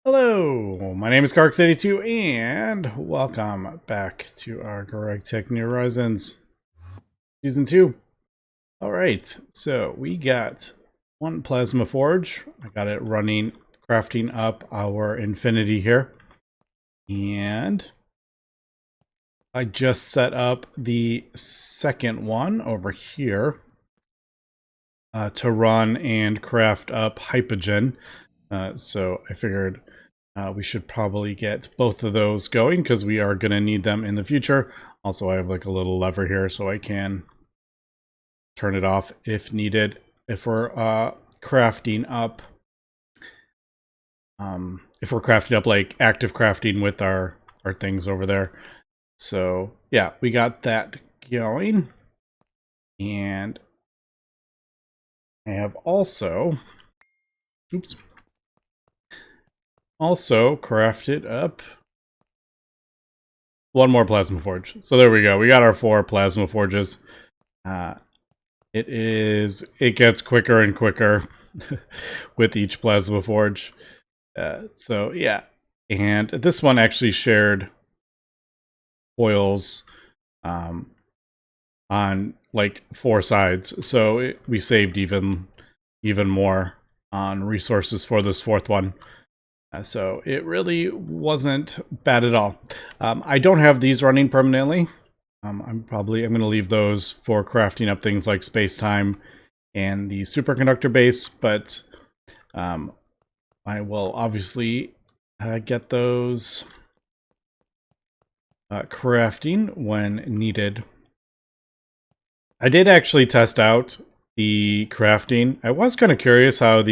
Hello, my name is Carx82 and welcome back to our GregTech New Horizons Season 2. Alright, so we got one plasma forge. I got it running, crafting up our infinity here. And I just set up the second one over here to run and craft up hypogen. So I figured we should probably get both of those going because we are going to need them in the future. Also, I have like a little lever here so I can turn it off if needed. If we're crafting up, like active crafting with our things over there. So yeah, we got that going. And I have also, crafted up one more plasma forge. So there we go. We got our 4 plasma forges. It gets quicker and quicker with each plasma forge. So yeah, and this one actually shared foils on like 4 sides. So we saved even more on resources for this 4th one. So it really wasn't bad at all. I don't have these running permanently. I'm going to leave those for crafting up things like space-time and the superconductor base, but I will obviously get those crafting when needed. I did actually test out the crafting. I was kind of curious how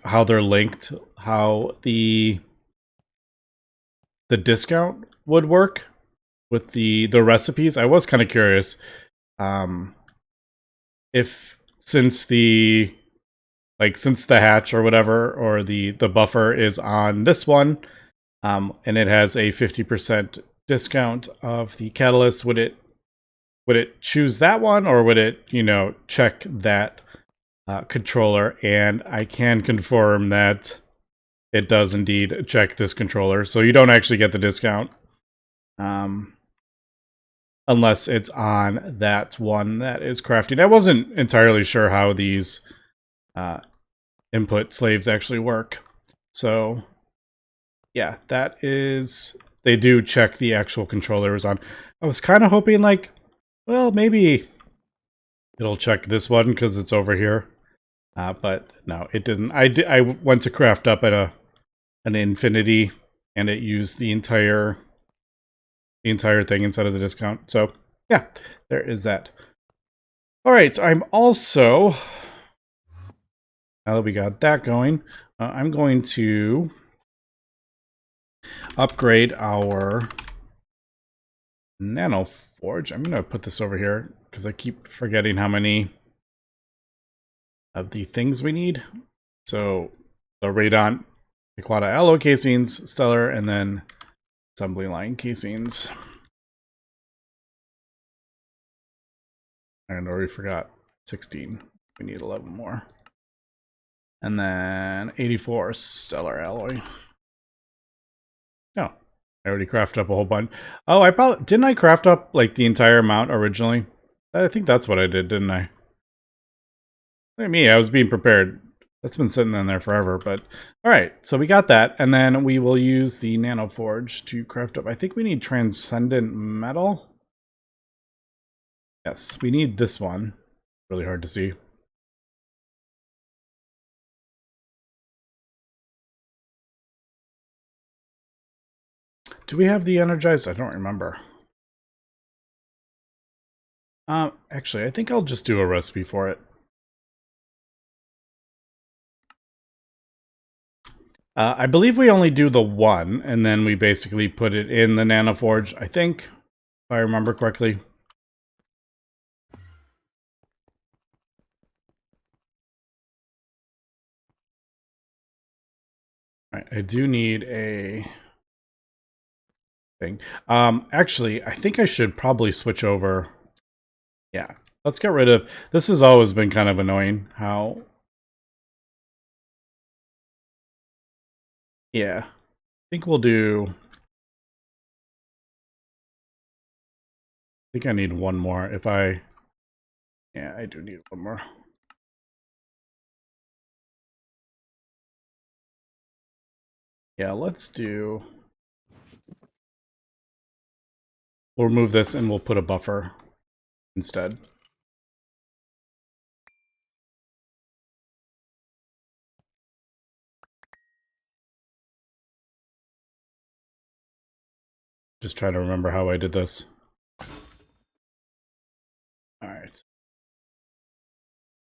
how they're linked, how the discount would work with the recipes. I was kind of curious if since the hatch or whatever, or the buffer is on this one, and it has a 50% discount of the catalyst, would it choose that one, or would it, check that controller? And I can confirm that it does indeed check this controller, so you don't actually get the discount unless it's on that one that is crafting. I wasn't entirely sure how these input slaves actually work. So yeah, they do check the actual controller is on. I was kind of hoping like, well, maybe it'll check this one because it's over here. But no, it didn't. I went to craft up at an infinity, and it used the entire thing instead of the discount. So yeah, there is that. All right, I'm also, now that we got that going, I'm going to upgrade our Nano forge. I'm going to put this over here because I keep forgetting how many of the things we need. So the radon, Equata alloy casings, stellar, and then assembly line casings. And I already forgot 16. We need 11 more. And then 84 stellar alloy. Oh, I already crafted up a whole bunch. Oh, didn't I craft up like the entire amount originally? I think that's what I did, didn't I? Look at me, I was being prepared. That's been sitting in there forever, but all right, so we got that, and then we will use the Nano Forge to craft up. I think we need transcendent metal. Yes, we need this one. Really hard to see. Do we have the energized? I don't remember. Actually, I think I'll just do a recipe for it. I believe we only do the one, and then we basically put it in the Nano Forge, I think, if I remember correctly. All right, I do need a thing. Actually, I think I should probably switch over. Yeah, let's get rid of, this has always been kind of annoying how Yeah. I think we'll do... I think I need one more. If I... Yeah, I do need one more. Yeah, let's do... We'll remove this and we'll put a buffer instead. Just try to remember how I did this. All right.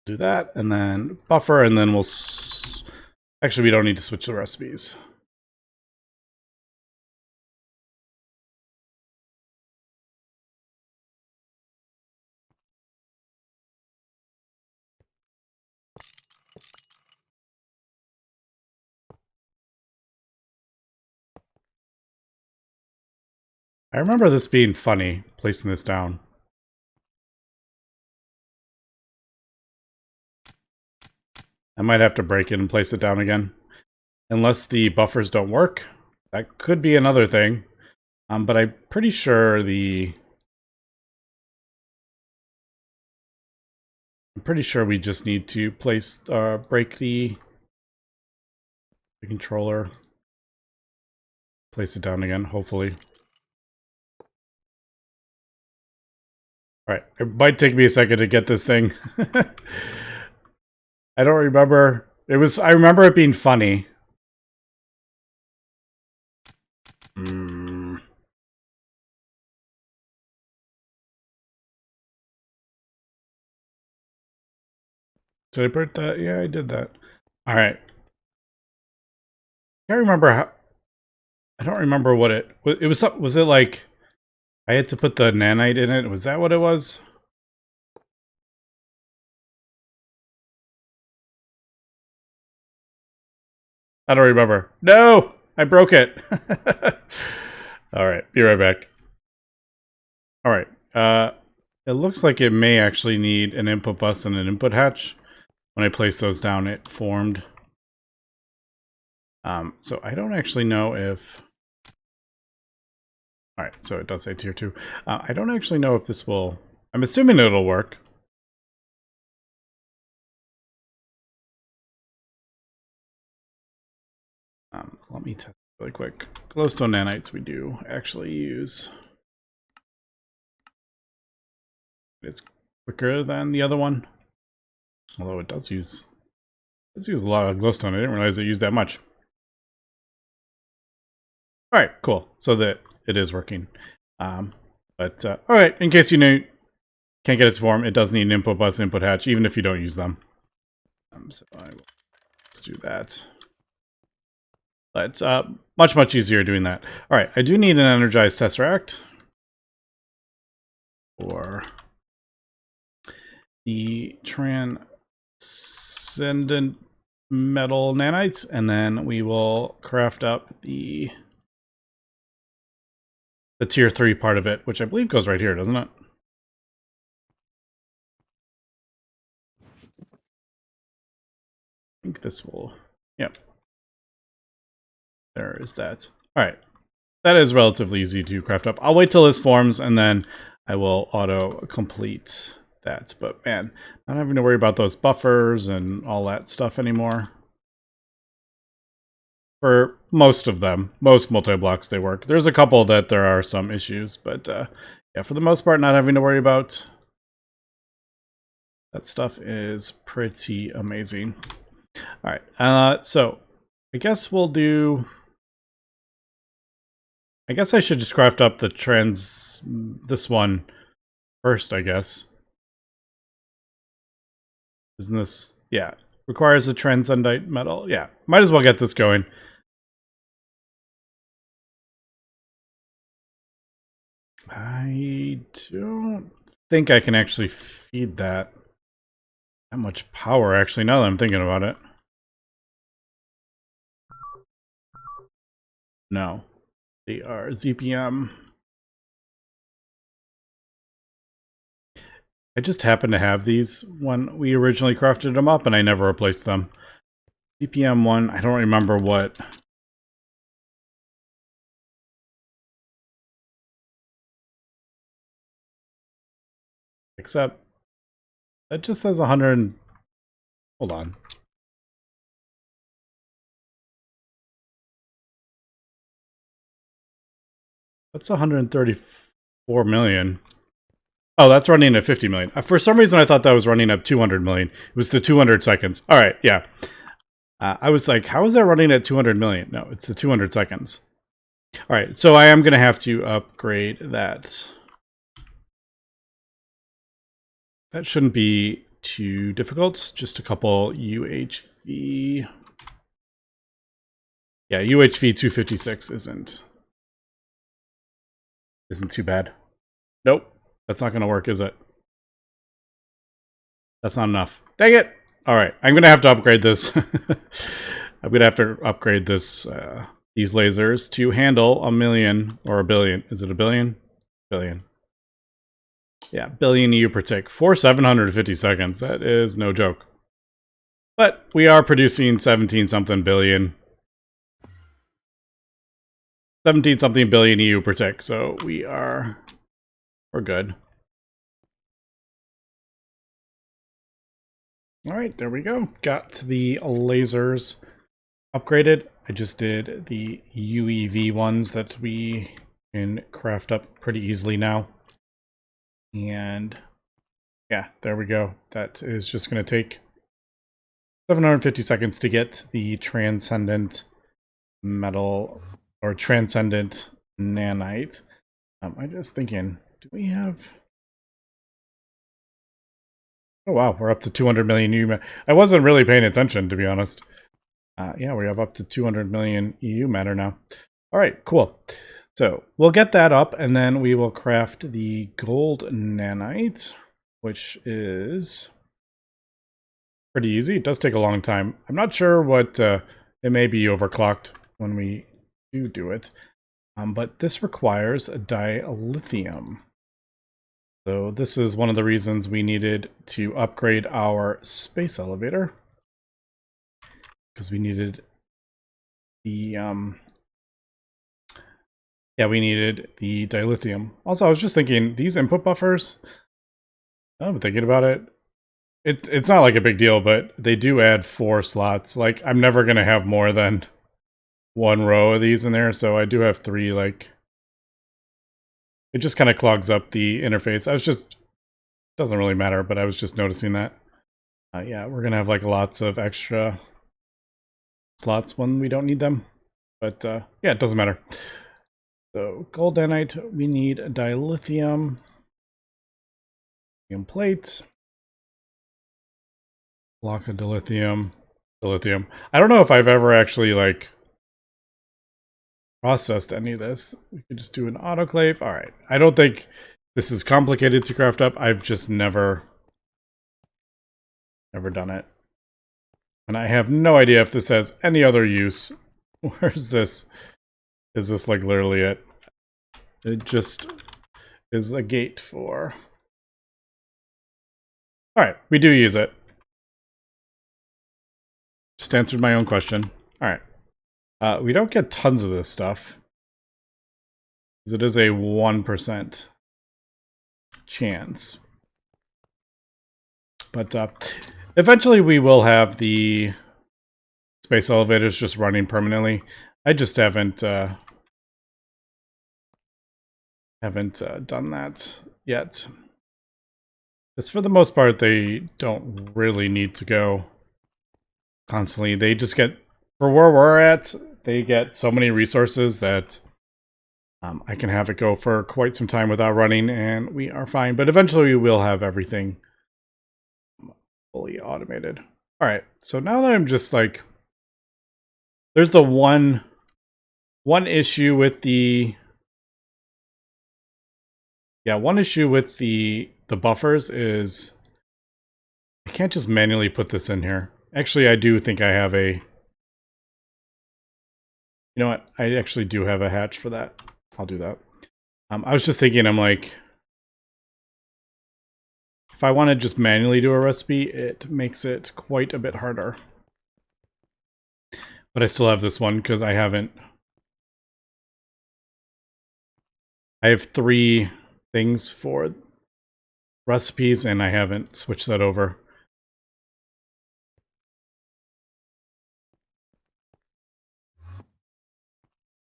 Do that, and then buffer, and then we'll... Actually, we don't need to switch the recipes. I remember this being funny, placing this down. I might have to break it and place it down again. Unless the buffers don't work. That could be another thing. But I'm pretty sure I'm pretty sure we just need to break the controller. Place it down again, hopefully. Alright, it might take me a second to get this thing. I don't remember. I remember it being funny. Did I put that? Yeah, I did that. Alright. I can't remember how... I don't remember what it was. Was it like I had to put the nanite in it? Was that what it was? I don't remember. No! I broke it. Alright, be right back. Alright. It looks like it may actually need an input bus and an input hatch. When I place those down, it formed. So I don't actually know if... Alright, so it does say tier 2. I don't actually know if this will... I'm assuming it'll work. Let me test really quick. Glowstone nanites we do actually use. It's quicker than the other one. Although it does use a lot of glowstone. I didn't realize it used that much. Alright, cool. So that it is working. Alright, in case you can't get its form, it does need an input bus, input hatch, even if you don't use them. So let's do that. But it's much easier doing that. Alright, I do need an energized tesseract for the transcendent metal nanites, and then we will craft up the tier 3 part of it, which I believe goes right here, doesn't it? I think this will... Yep. There is that. Alright. That is relatively easy to craft up. I'll wait till this forms, and then I will auto-complete that. But man, not having to worry about those buffers and all that stuff anymore. For most of them. Most multi-blocks, they work. There's a couple that there are some issues, but yeah, for the most part, not having to worry about that stuff is pretty amazing. Alright, so I guess we'll do... I guess I should just craft up the this one first, I guess. Isn't this... Yeah. Requires a transcendite metal. Yeah. Might as well get this going. I don't think I can actually feed that much power, actually, now that I'm thinking about it. No. They are ZPM. I just happened to have these when we originally crafted them up, and I never replaced them. ZPM 1, I don't remember what Except that just says 100. Hold on. That's 134 million. Oh, that's running at 50 million. For some reason, I thought that was running at 200 million. It was the 200 seconds. All right, yeah. I was like, how is that running at 200 million? No, it's the 200 seconds. All right, so I am going to have to upgrade that. That shouldn't be too difficult. Just a couple UHV. Yeah, UHV 256 isn't too bad. Nope, that's not going to work, is it? That's not enough. Dang it! All right, I'm going to have to upgrade this. I'm going to have to upgrade this these lasers to handle a million or a billion. Is it a billion? Billion. Yeah, billion EU per tick for 750 seconds. That is no joke. But we are producing 17 something billion. 17 something billion EU per tick, so we're good. All right, there we go. Got the lasers upgraded. I just did the UEV ones that we can craft up pretty easily now. And yeah, there we go. That is just going to take 750 seconds to get the transcendent metal or transcendent nanite. I'm just thinking, do we have... Oh wow, we're up to 200 million EU. I wasn't really paying attention, to be honest. Yeah, we have up to 200 million EU matter now. All right, cool. So we'll get that up, and then we will craft the gold nanite, which is pretty easy. It does take a long time. I'm not sure what... it may be overclocked when we do it. But this requires a dilithium. So this is one of the reasons we needed to upgrade our space elevator. Because we needed the... yeah, we needed the dilithium. Also, I was just thinking, these input buffers... I'm thinking about it. It's not like a big deal, but they do add 4 slots. Like, I'm never going to have more than 1 row of these in there, so I do have 3, like... It just kind of clogs up the interface. I was just... Doesn't really matter, but I was just noticing that. Yeah, we're going to have, like, lots of extra slots when we don't need them. But, yeah, it doesn't matter. So, gold nanite, we need a dilithium. Plate. Block of dilithium. Dilithium. I don't know if I've ever actually, like, processed any of this. We could just do an autoclave. All right. I don't think this is complicated to craft up. I've just never done it. And I have no idea if this has any other use. Where's this? Is this, like, literally it? It just is a gate for... All right. We do use it. Just answered my own question. All right. We don't get tons of this stuff. Because it is a 1% chance. But eventually we will have the space elevators just running permanently. I just haven't done that yet. Because for the most part, they don't really need to go constantly. They just get, for where we're at, they get so many resources that I can have it go for quite some time without running, and we are fine. But eventually we will have everything fully automated. All right, so now that I'm just like, there's the one issue with the, yeah, one issue with the buffers is I can't just manually put this in here. Actually, I do think I have a... You know what? I actually do have a hatch for that. I'll do that. I was just thinking, I'm like... If I want to just manually do a recipe, it makes it quite a bit harder. But I still have this one because I haven't... I have 3 things for recipes and I haven't switched that over.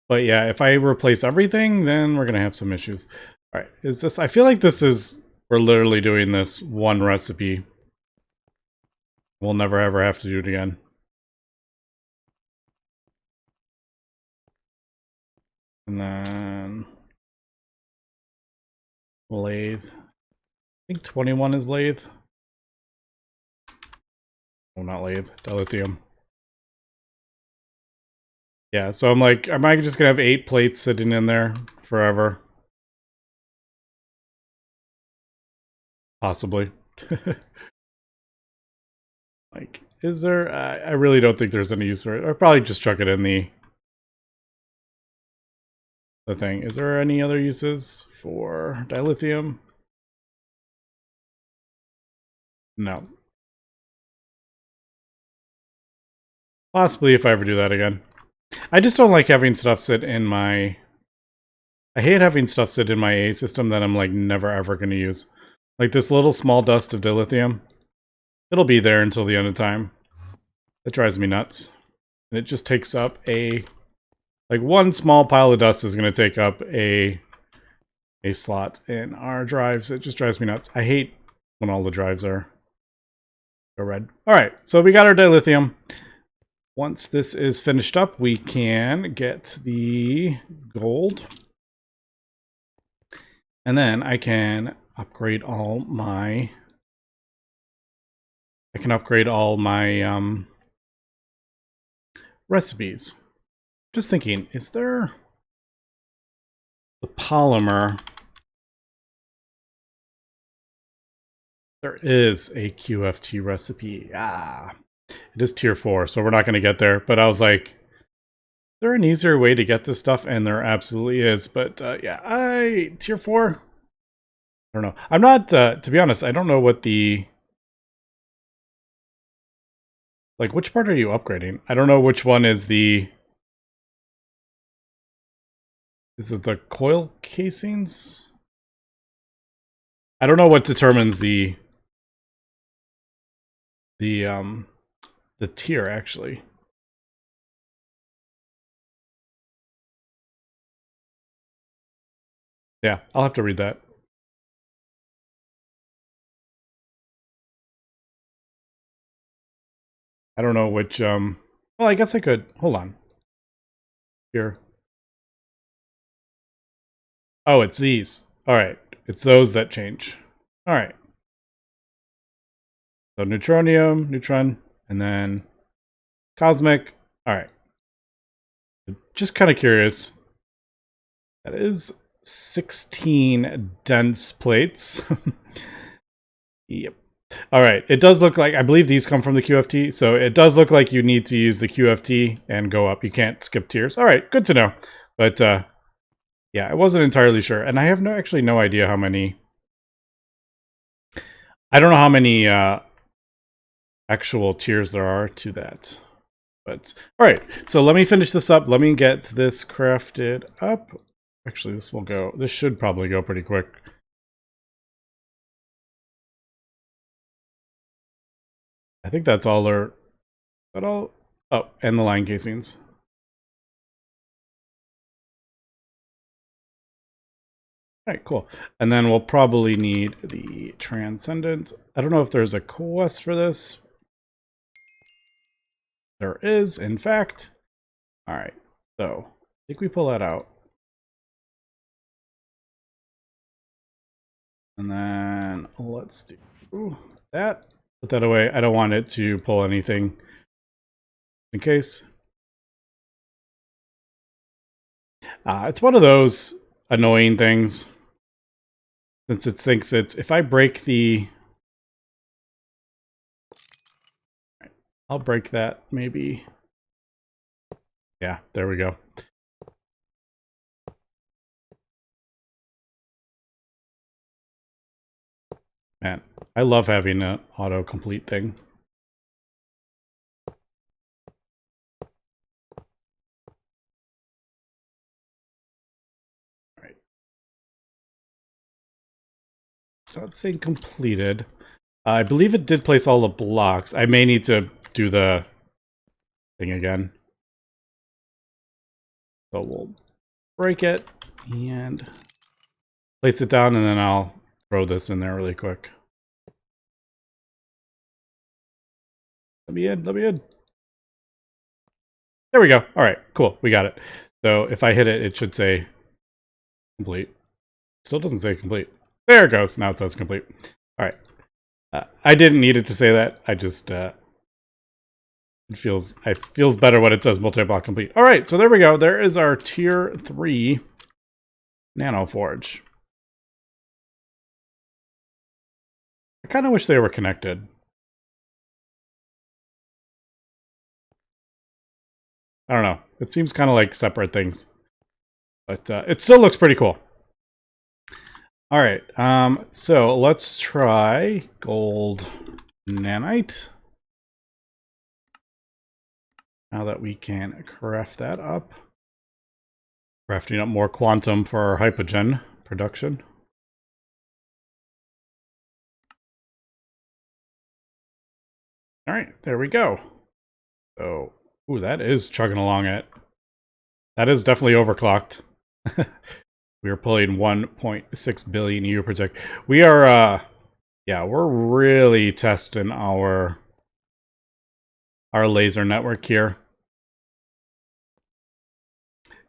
But yeah, if I replace everything, then we're gonna have some issues. All right, is this? I feel like this is. We're literally doing this one recipe. We'll never ever have to do it again. And then lathe. I think 21 is lathe. Oh, not lathe. Dilithium. Yeah, so I'm like, am I just gonna have 8 plates sitting in there forever? Possibly. Like, is there? I really don't think there's any use for it. I'll probably just chuck it in the thing. Is there any other uses for dilithium? No. Possibly if I ever do that again. I just don't like having stuff sit in my... I hate having stuff sit in my A system that I'm like never ever going to use. Like this little small dust of dilithium. It'll be there until the end of time. It drives me nuts. And it just takes up a... Like one small pile of dust is going to take up a slot in our drives. It just drives me nuts. I hate when all the drives are red. Alright, so we got our dilithium. Once this is finished up, we can get the gold. And then I can upgrade all my... recipes. Just thinking, is there the polymer? There is a QFT recipe. It is tier 4, so we're not going to get there. But I was like, is there an easier way to get this stuff? And there absolutely is. But yeah, tier 4? I don't know. I'm not, to be honest, I don't know what the... Like, which part are you upgrading? I don't know which one is the... Is it the coil casings? I don't know what determines the tier, actually. Yeah, I'll have to read that. I don't know which, well, I guess I could. Hold on. Here. Oh, it's these. Alright. It's those that change. Alright. So neutronium, neutron, and then cosmic. Alright. Just kind of curious. That is 16 dense plates. Yep. Alright, it does look like, I believe these come from the QFT, so it does look like you need to use the QFT and go up. You can't skip tiers. Alright, good to know. But, yeah, I wasn't entirely sure. And I have actually no idea how many... I don't know how many actual tiers there are to that. But, alright, so let me finish this up. Let me get this crafted up. Actually, this should probably go pretty quick. I think that's all our... Is that all? Oh, and the line casings. Alright, cool. And then we'll probably need the Transcendent. I don't know if there's a quest for this. There is, in fact. Alright, so I think we pull that out. And then let's do that. Put that away. I don't want it to pull anything in case. It's one of those annoying things. Since it thinks it's... If I break the... I'll break that, maybe. Yeah, there we go. Man, I love having an auto-complete thing. not saying completed. I believe it did place all the blocks. I may need to do the thing again. So we'll break it and place it down, and then I'll throw this in there really quick. Let me in, let me in. There we go. All right, cool, we got it. So if I hit it, it should say complete. Still doesn't say complete. There it goes. Now it says complete. All right. I didn't need it to say that. I just it feels better when it says multi-block complete. All right, so there we go. There is our tier 3 Nano Forge. I kind of wish they were connected. I don't know. It seems kind of like separate things, but it still looks pretty cool. All right, so let's try gold nanite. Now that we can craft that up. Crafting up more quantum for our hypogen production. All right, there we go. So, ooh, that is chugging along it. That is definitely overclocked. We are pulling 1.6 billion EU per tick. We are, yeah, we're really testing our laser network here.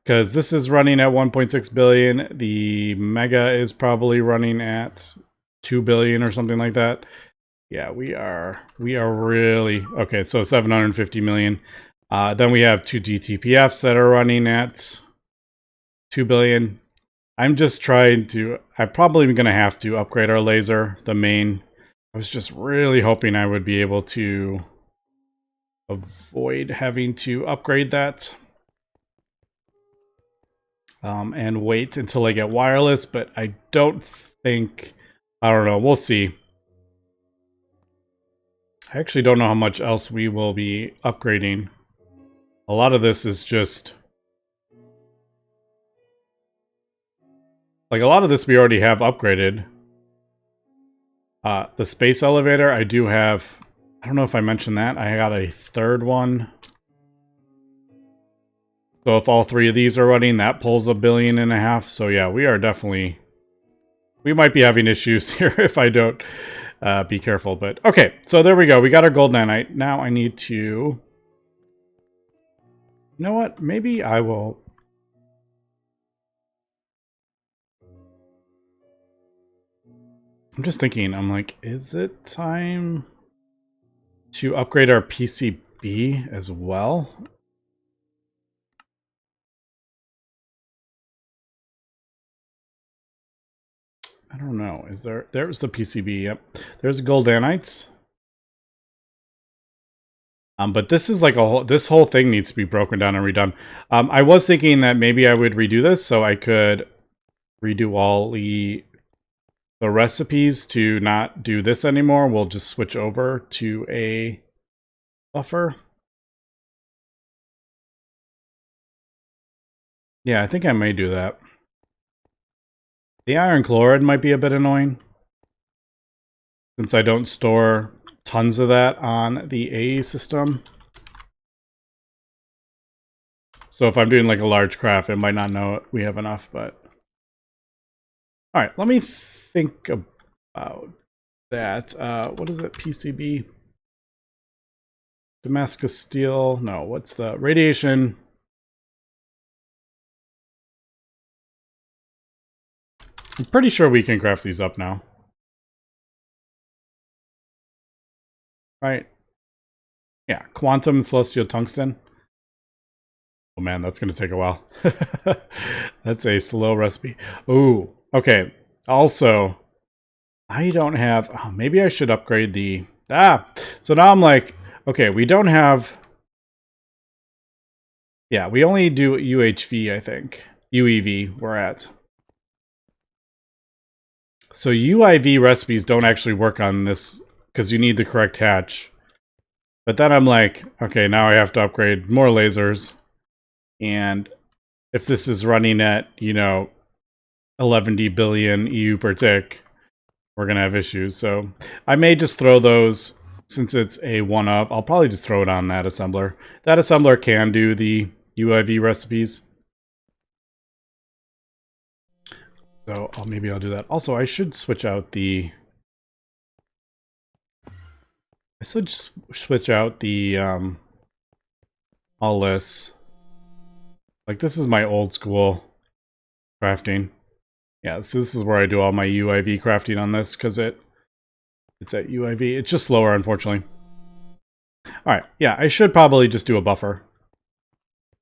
Because this is running at 1.6 billion. The Mega is probably running at 2 billion or something like that. Yeah, we are really... Okay, so 750 million. Then we have 2 DTPFs that are running at 2 billion. I'm just trying to... I'm probably going to have to upgrade our laser, the main. I was just really hoping I would be able to avoid having to upgrade that. And wait until I get wireless, but I don't think... I don't know, we'll see. I actually don't know how much else we will be upgrading. A lot of this is just... Like, a lot of this we already have upgraded. The space elevator, I do have... I don't know if I mentioned that. I got a third one. So if all 3 of these are running, that pulls 1.5 billion. So yeah, we are definitely... We might be having issues here if I don't be careful. But okay, so there we go. We got our gold nanite. Now I need to... You know what? Maybe I will... I'm just thinking, I'm like, is it time to upgrade our PCB as well? I don't know. Is there... There's the PCB, yep. There's gold nanites. But this is like a whole... This whole thing needs to be broken down and redone. I was thinking that maybe I would redo this so I could redo all the recipes to not do this anymore. We'll just switch over to a buffer. Yeah, I think I may do that. The iron chloride might be a bit annoying, since I don't store tons of that on the AE system. So if I'm doing like a large craft, it might not know we have enough, but... Alright, let me think about that. What is it? PCB? Damascus steel? No, what's the... Radiation... I'm pretty sure we can craft these up now. Right. Yeah, quantum celestial tungsten. Oh man, that's going to take a while. That's a slow recipe. Ooh, okay. Also, I don't have... Oh, maybe I should upgrade the... so now I'm like, okay, we don't have... Yeah, we only do UHV, I think. UEV, we're at. So UIV recipes don't actually work on this because you need the correct hatch. But then I'm like, okay, now I have to upgrade more lasers. And if this is running at, you know, 11 billion EU per tick, we're going to have issues. So I may just throw those, since it's a one-up, I'll probably just throw it on that assembler. That assembler can do the UIV recipes. So maybe I'll do that. Also, I should switch out the... I should switch out the all this. Like, this is my old school crafting. Yeah, so this is where I do all my UIV crafting on this, because it's at UIV. It's just slower, unfortunately. Alright, yeah, I should probably just do a buffer.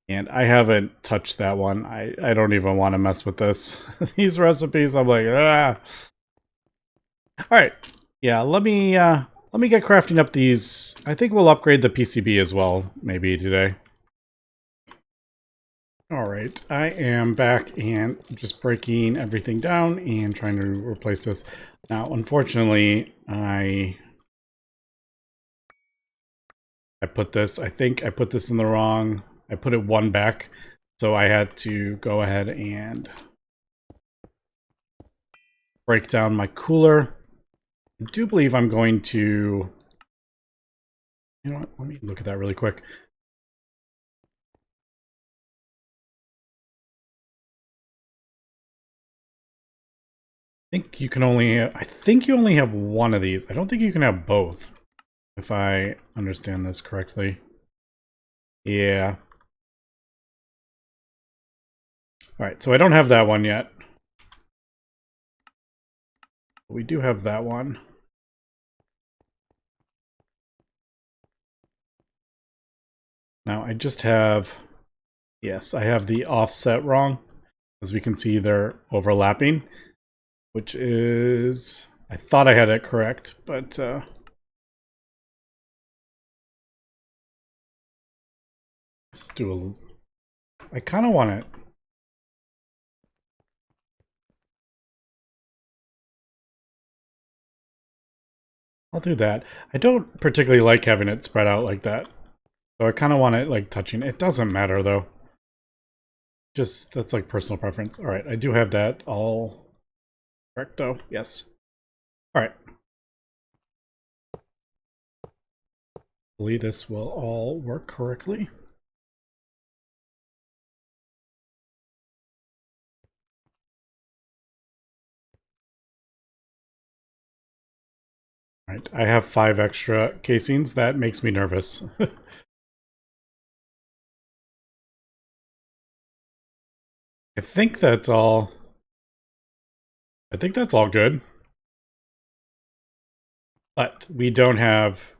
And I haven't touched that one. I don't even want to mess with this. These recipes, I'm like, ah. Alright, yeah, let me get crafting up these. I think we'll upgrade the PCB as well, maybe today. Alright, I am back and just breaking everything down and trying to replace this. Now, unfortunately, I put this, I think I put this in the wrong, I put it one back, so I had to go ahead and break down my cooler. I do believe I'm going to, you know what, let me look at that really quick. I think you only have one of these. I don't think you can have both, if I understand this correctly. Yeah. Alright, so I don't have that one yet. We do have that one. Now I just have... Yes, I have the offset wrong. As we can see, they're overlapping. Which is... I thought I had it correct, but... Let's do a... I kind of want it... I'll do that. I don't particularly like having it spread out like that. So I kind of want it like touching. It doesn't matter though. Just, that's like personal preference. Alright, I do have that all correct though. Yes. Alright. Hopefully this will all work correctly. Alright, I have 5 extra casings. That makes me nervous. I think that's all. I think that's all good. But we don't have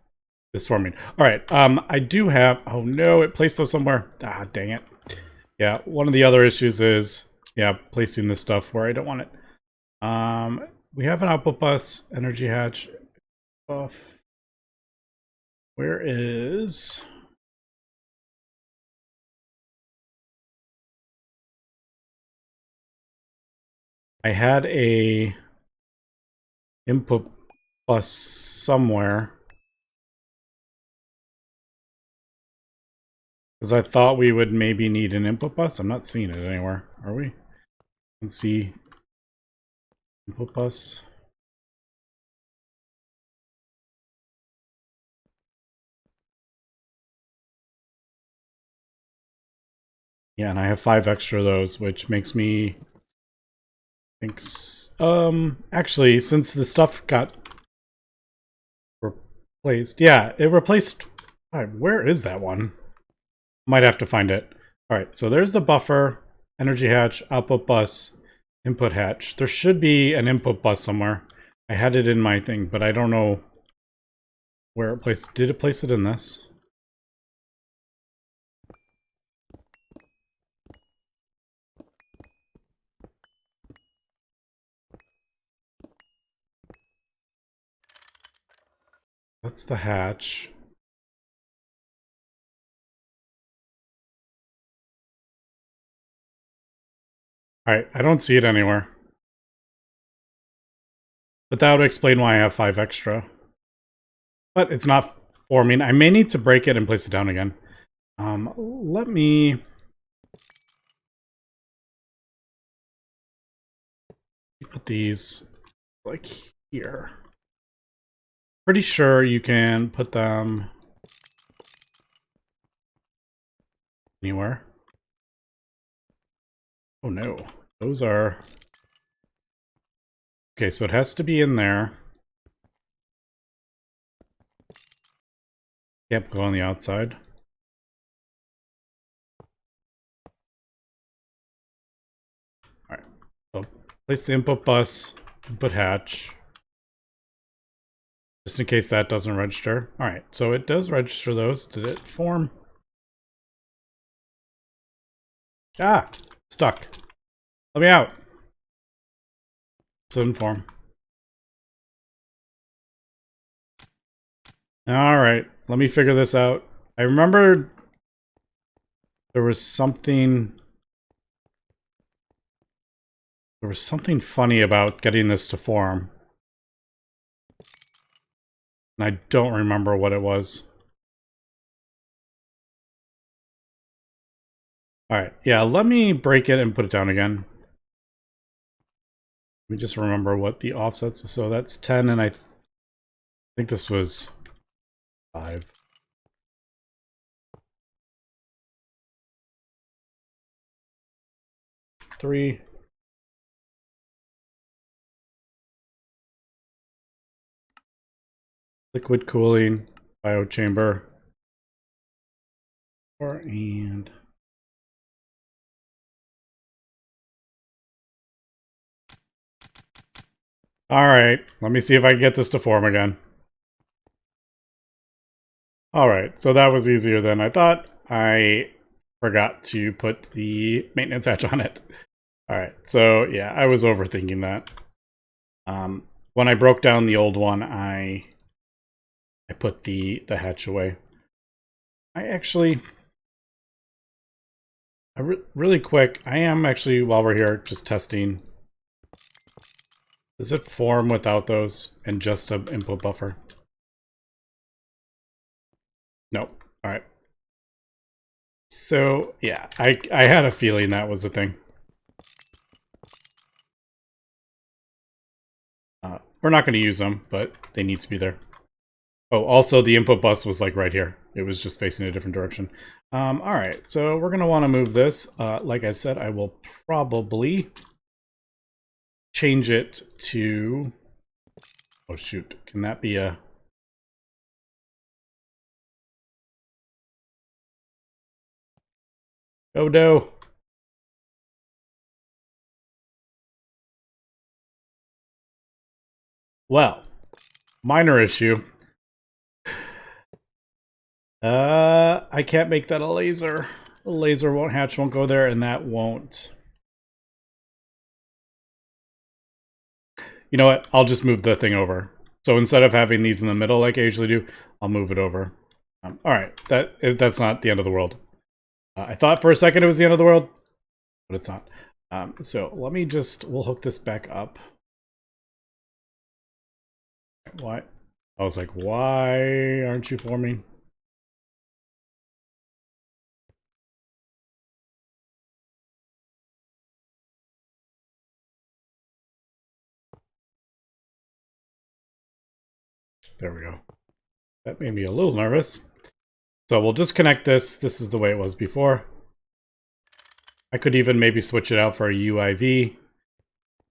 this forming. Alright, I do have... Oh no, it placed those somewhere. Ah, dang it. Yeah, one of the other issues is, yeah, placing this stuff where I don't want it. We have an output bus, energy hatch, buff. Where is... I had a input bus somewhere. Because I thought we would maybe need an input bus. I'm not seeing it anywhere. Are we? Let's see. Input bus. Yeah, and I have 5 extra of those, which makes me think... actually, since the stuff got replaced... Yeah, it replaced... Where is that one? Might have to find it. Alright, so there's the buffer, energy hatch, output bus, input hatch. There should be an input bus somewhere. I had it in my thing, but I don't know where it placed. Did it place it in this? That's the hatch. Alright, I don't see it anywhere. But that would explain why I have 5 extra. But it's not forming. I may need to break it and place it down again. Let me... put these like here. Pretty sure you can put them anywhere. Oh no, those are... Okay, so it has to be in there. Can't go on the outside. Alright, so place the input bus, input hatch. Just in case that doesn't register. Alright, so it does register those. Did it form? Ah! Stuck. Let me out. So didn't form. Alright, let me figure this out. I remember there was something funny about getting this to form. And I don't remember what it was. Alright, yeah, let me break it and put it down again. Let me just remember what the offsets. So that's 10, and I think this was 5. Three. Liquid cooling, biochamber. 4 and... Alright, let me see if I can get this to form again. Alright, so that was easier than I thought. I forgot to put the maintenance hatch on it. Alright, so yeah, I was overthinking that. When I broke down the old one, I put the hatch away. I actually... really quick, I am actually, while we're here, just testing. Does it form without those and just an input buffer? Nope. Alright. So, yeah, I had a feeling that was the thing. We're not going to use them, but they need to be there. Oh, also the input bus was like right here. It was just facing a different direction. Alright, so we're going to want to move this. Like I said, I will probably change it to... Oh shoot, can that be a... Oh no! Well, minor issue. I can't make that a laser. The laser won't hatch, won't go there, and that won't... You know what? I'll just move the thing over. So instead of having these in the middle like I usually do, I'll move it over. Alright, that's not the end of the world. I thought for a second it was the end of the world, but it's not. So let me just... We'll hook this back up. Why? I was like, why aren't you forming? There we go. That made me a little nervous. So we'll disconnect this. This is the way it was before. I could even maybe switch it out for a UIV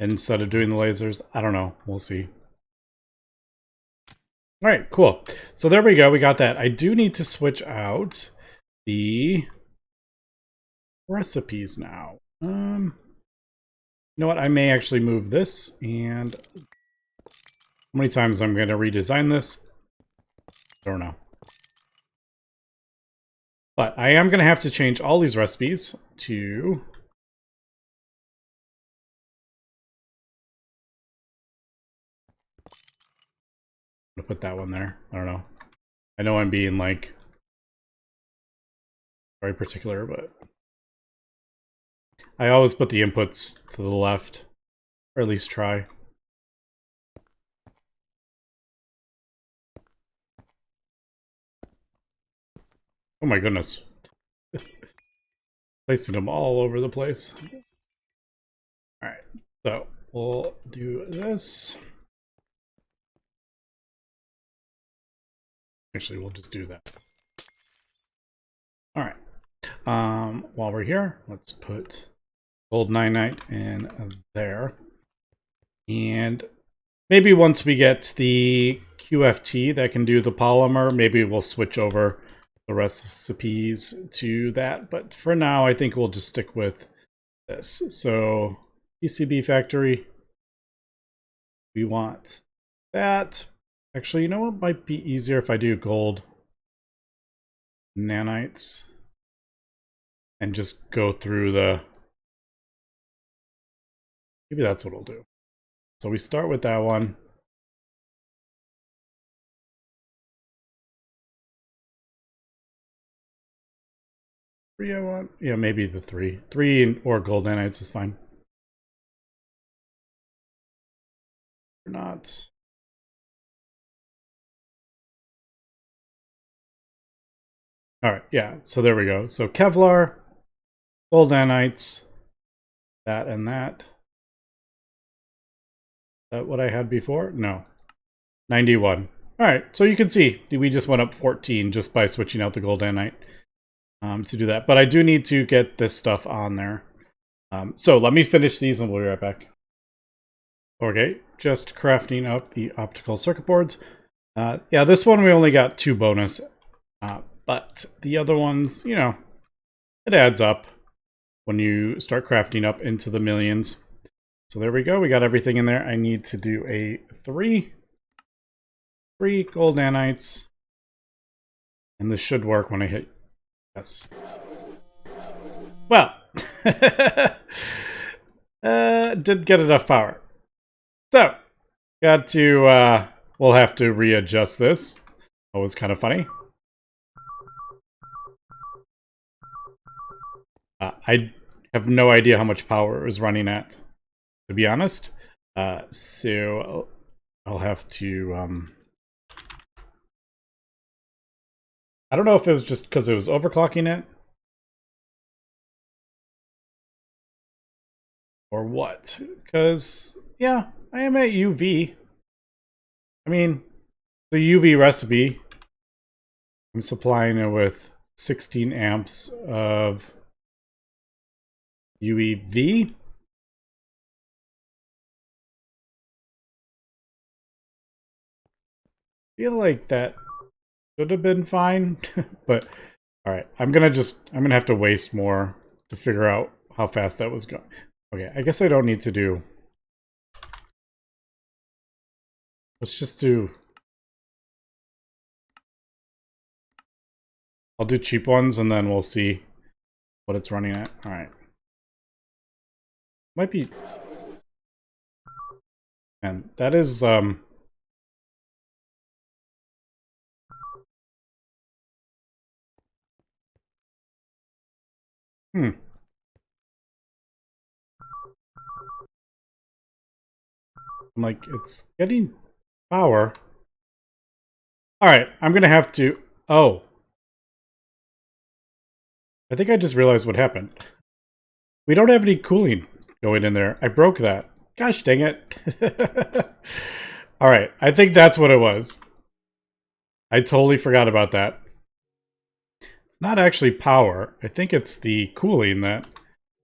instead of doing the lasers. I don't know. We'll see. All right, cool. So there we go. We got that. I do need to switch out the recipes now. You know what? I may actually move this, and how many times I'm going to redesign this? I don't know. But I am going to have to change all these recipes to... I'm going to put that one there. I don't know. I know I'm being, like, very particular, but... I always put the inputs to the left. Or at least try. Oh my goodness. Placing them all over the place. Alright, so we'll do this. Actually, we'll just do that. All right. While we're here, let's put gold nanite in there. And maybe once we get the QFT that can do the polymer, maybe we'll switch over the recipes to that. But for now, I think we'll just stick with this. So PCB factory, we want that. Actually, you know what might be easier if I do gold nanites and just go through the... Maybe that's what we'll do. So we start with that one. Three I want. Yeah, maybe the three. Three or gold nanites is fine. Or not. All right, yeah, so there we go. So Kevlar, gold nanites, that and that. Is that what I had before? No. 91. All right, so you can see we just went up 14 just by switching out the gold nanite to do that. But I do need to get this stuff on there. So let me finish these and we'll be right back. Okay, just crafting up the optical circuit boards. Yeah, this one we only got 2 bonus. But the other ones, you know, it adds up when you start crafting up into the millions. So there we go. We got everything in there. I need to do a 3 gold nanites. And this should work when I hit yes. Well, didn't get enough power. So, got to, we'll have to readjust this. That was kind of funny. I have no idea how much power it was running at, to be honest. So I'll have to... I don't know if it was just because it was overclocking it. Or what. Because, yeah, I am at UV. I mean, the UV recipe, I'm supplying it with 16 amps of UEV. I feel like that should have been fine, but all right, I'm gonna have to waste more to figure out how fast that was going. Okay, I guess I don't need to do... Let's just do... I'll do cheap ones and then we'll see what it's running at. All right. Might be... And that is... I'm like, it's getting power. All right, I'm gonna have to... Oh. I think I just realized what happened. We don't have any cooling going in there. I broke that. Gosh dang it. All right, I think that's what it was. I totally forgot about that. It's not actually power. I think it's the cooling that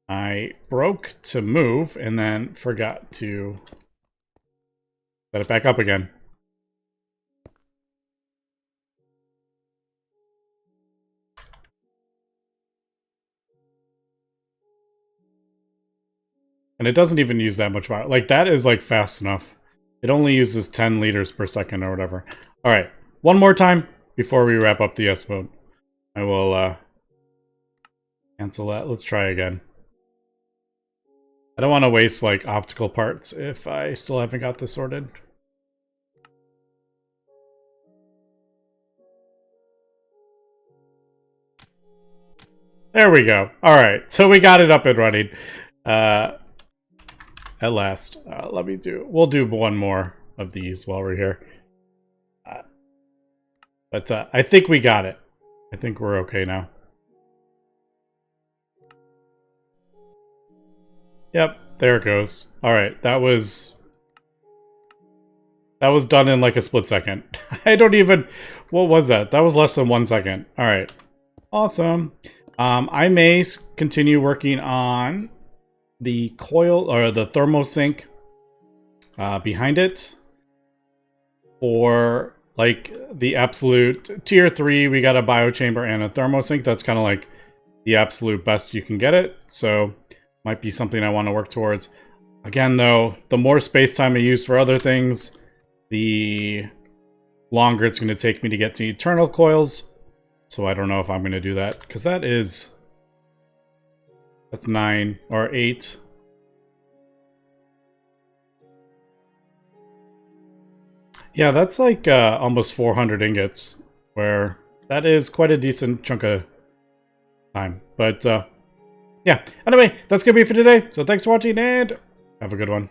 I broke to move and then forgot to set it back up again. And it doesn't even use that much power. Like, that is, like, fast enough. It only uses 10 liters per second or whatever. All right, one more time before we wrap up the S mode. I will cancel that. Let's try again. I don't want to waste, like, optical parts if I still haven't got this sorted. There we go. All right, so we got it up and running. At last. We'll do one more of these while we're here. But I think we got it. I think we're okay now. Yep, there it goes. All right, that was That was done in like a split second. I don't even... What was that? That was less than 1 second. All right. Awesome. I may continue working on the coil or the thermosync behind it for like the absolute tier 3. We got a biochamber and a thermosync. That's kind of like the absolute best you can get it. So might be something I want to work towards. Again, though, the more space time I use for other things, the longer it's going to take me to get to eternal coils. So I don't know if I'm going to do that, because that's 9 or 8. Yeah, that's like almost 400 ingots, where that is quite a decent chunk of time. But yeah, anyway, that's going to be it for today. So thanks for watching, and have a good one.